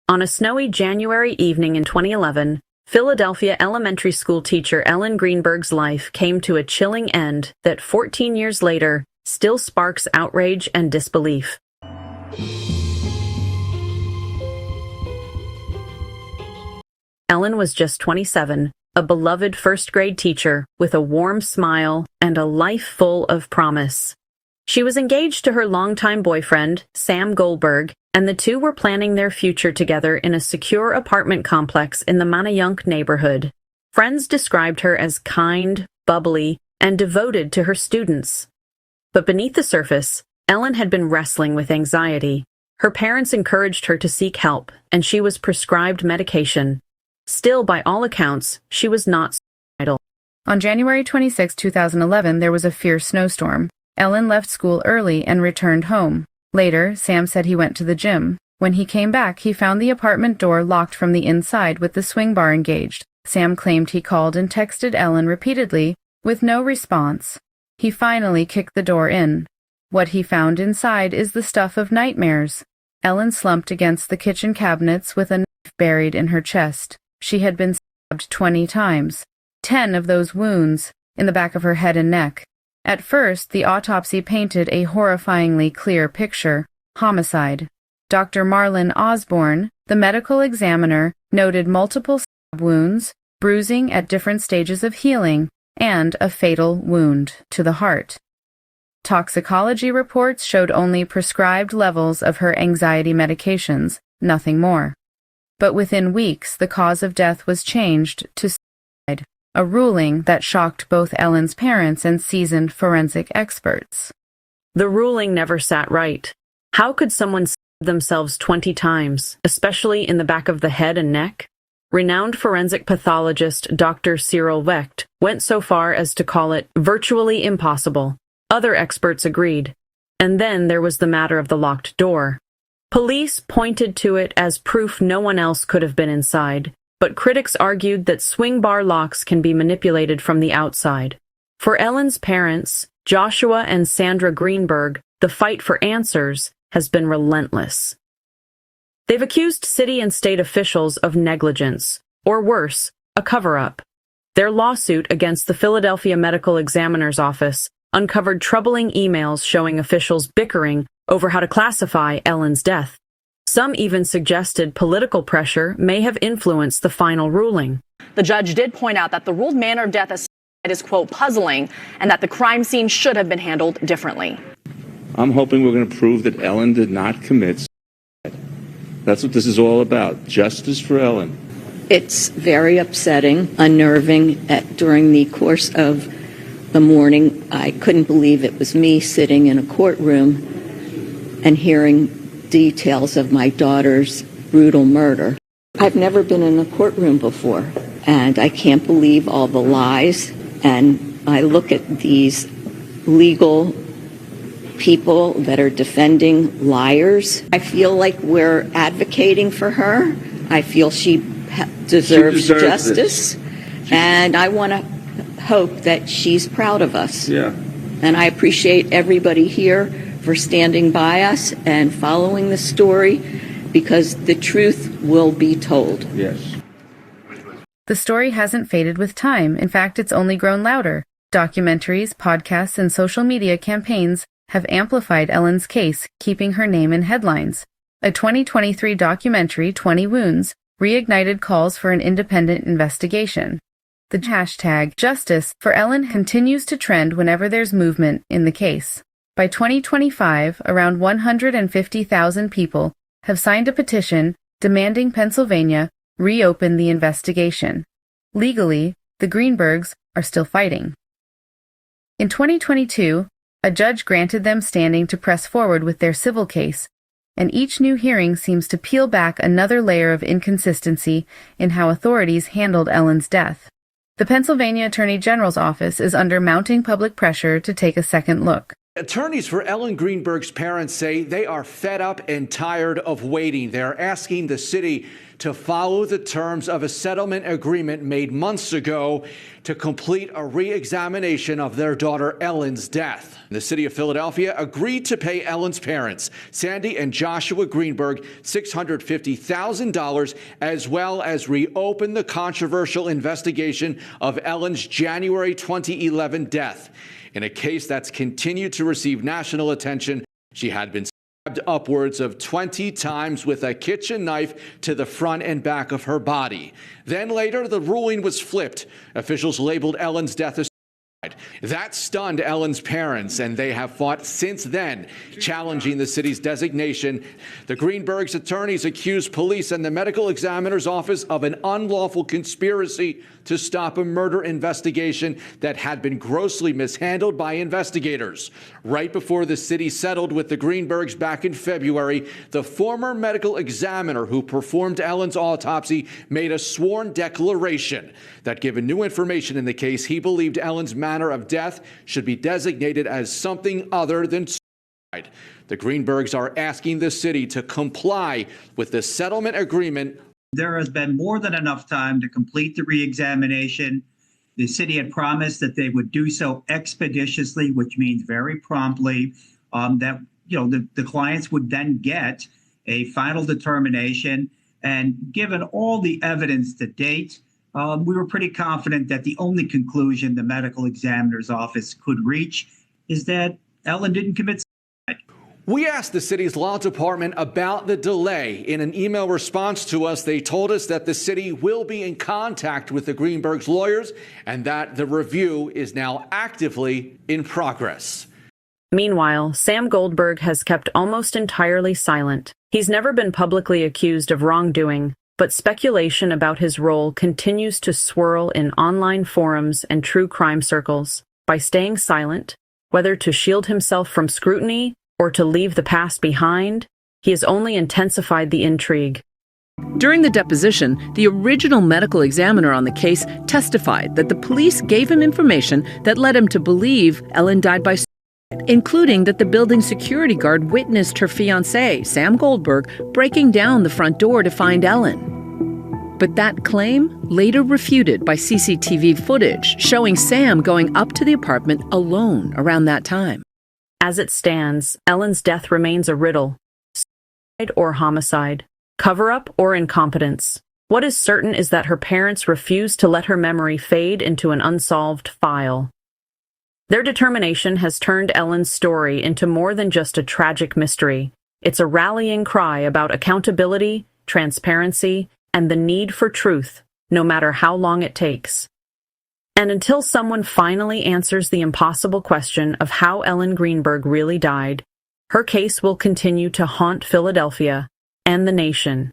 On a snowy January evening in 2011, Philadelphia elementary school teacher Ellen Greenberg's life came to a chilling end that 14 years later still sparks outrage and disbelief. Ellen was just 27, a beloved first-grade teacher with a warm smile and a life full of promise. She was engaged to her longtime boyfriend, Sam Goldberg, and the two were planning their future together in a secure apartment complex in the Manayunk neighborhood. Friends described her as kind, bubbly, and devoted to her students. But beneath the surface, Ellen had been wrestling with anxiety. Her parents encouraged her to seek help, and she was prescribed medication. Still, by all accounts, she was not suicidal. On January 26, 2011, there was a fierce snowstorm. Ellen left school early and returned home. Later, Sam said he went to the gym. When he came back, he found the apartment door locked from the inside with the swing bar engaged. Sam claimed he called and texted Ellen repeatedly, with no response. He finally kicked the door in. What he found inside is the stuff of nightmares. Ellen slumped against the kitchen cabinets with a knife buried in her chest. She had been stabbed 20 times, 10 of those wounds in the back of her head and neck. At first, the autopsy painted a horrifyingly clear picture: homicide. Dr. Marlon Osborne, the medical examiner, noted multiple stab wounds, bruising at different stages of healing, and a fatal wound to the heart. Toxicology reports showed only prescribed levels of her anxiety medications, nothing more. But within weeks, the cause of death was changed to suicide, a ruling that shocked both Ellen's parents and seasoned forensic experts. The ruling never sat right. How could someone stab themselves 20 times, especially in the back of the head and neck? Renowned forensic pathologist Dr. Cyril Wecht went so far as to call it virtually impossible. Other experts agreed. And then there was the matter of the locked door. Police pointed to it as proof no one else could have been inside, but critics argued that swing bar locks can be manipulated from the outside. For Ellen's parents, Joshua and Sandra Greenberg, the fight for answers has been relentless. They've accused city and state officials of negligence, or worse, a cover-up. Their lawsuit against the Philadelphia Medical Examiner's Office uncovered troubling emails showing officials bickering over how to classify Ellen's death. Some even suggested political pressure may have influenced the final ruling. The judge did point out that the ruled manner of death as suicide is, quote, puzzling, and that the crime scene should have been handled differently. I'm hoping we're going to prove that Ellen did not commit suicide. That's what this is all about, justice for Ellen. It's very upsetting, unnerving. During the course of the morning, I couldn't believe it was me sitting in a courtroom and hearing details of my daughter's brutal murder. I've never been in a courtroom before, and I can't believe all the lies. And I look at these legal people that are defending liars. I feel like we're advocating for her. I feel she deserves justice. And I want to hope that she's proud of us. Yeah. And I appreciate everybody here for standing by us and following the story, because the truth will be told. Yes. The story hasn't faded with time. In fact, it's only grown louder. Documentaries, podcasts, and social media campaigns have amplified Ellen's case, keeping her name in headlines. A 2023 documentary, 20 Wounds, reignited calls for an independent investigation. The hashtag #JusticeForEllen continues to trend whenever there's movement in the case. By 2025, around 150,000 people have signed a petition demanding Pennsylvania reopen the investigation. Legally, the Greenbergs are still fighting. In 2022, a judge granted them standing to press forward with their civil case, and each new hearing seems to peel back another layer of inconsistency in how authorities handled Ellen's death. The Pennsylvania Attorney General's office is under mounting public pressure to take a second look. Attorneys for Ellen Greenberg's parents say they are fed up and tired of waiting. They're asking the city to follow the terms of a settlement agreement made months ago to complete a re-examination of their daughter Ellen's death. The city of Philadelphia agreed to pay Ellen's parents, Sandy and Joshua Greenberg, $650,000, as well as reopen the controversial investigation of Ellen's January 2011 death. In a case that's continued to receive national attention, she had been stabbed upwards of 20 times with a kitchen knife to the front and back of her body. Then later, the ruling was flipped. Officials labeled Ellen's death as suicide. That stunned Ellen's parents, and they have fought since then, challenging the city's designation. The Greenberg's attorneys accused police and the medical examiner's office of an unlawful conspiracy to stop a murder investigation that had been grossly mishandled by investigators. Right before the city settled with the Greenbergs back in February, the former medical examiner who performed Ellen's autopsy made a sworn declaration that, given new information in the case, he believed Ellen's manner of death should be designated as something other than suicide. The Greenbergs are asking the city to comply with the settlement agreement. There has been more than enough time to complete the re-examination. The city had promised that they would do so expeditiously, which means very promptly, that the clients would then get a final determination. And given all the evidence to date, we were pretty confident that the only conclusion the medical examiner's office could reach is that Ellen didn't commit suicide. We asked the city's law department about the delay. In an email response to us, they told us that the city will be in contact with the Greenbergs' lawyers and that the review is now actively in progress. Meanwhile, Sam Goldberg has kept almost entirely silent. He's never been publicly accused of wrongdoing, but speculation about his role continues to swirl in online forums and true crime circles. By staying silent, whether to shield himself from scrutiny or to leave the past behind, he has only intensified the intrigue. During the deposition, the original medical examiner on the case testified that the police gave him information that led him to believe Ellen died by suicide, including that the building security guard witnessed her fiancé, Sam Goldberg, breaking down the front door to find Ellen. But that claim later refuted by CCTV footage showing Sam going up to the apartment alone around that time. As it stands, Ellen's death remains a riddle. Suicide or homicide? Cover-up or incompetence? What is certain is that her parents refuse to let her memory fade into an unsolved file. Their determination has turned Ellen's story into more than just a tragic mystery. It's a rallying cry about accountability, transparency, and the need for truth, no matter how long it takes. And until someone finally answers the impossible question of how Ellen Greenberg really died, her case will continue to haunt Philadelphia and the nation.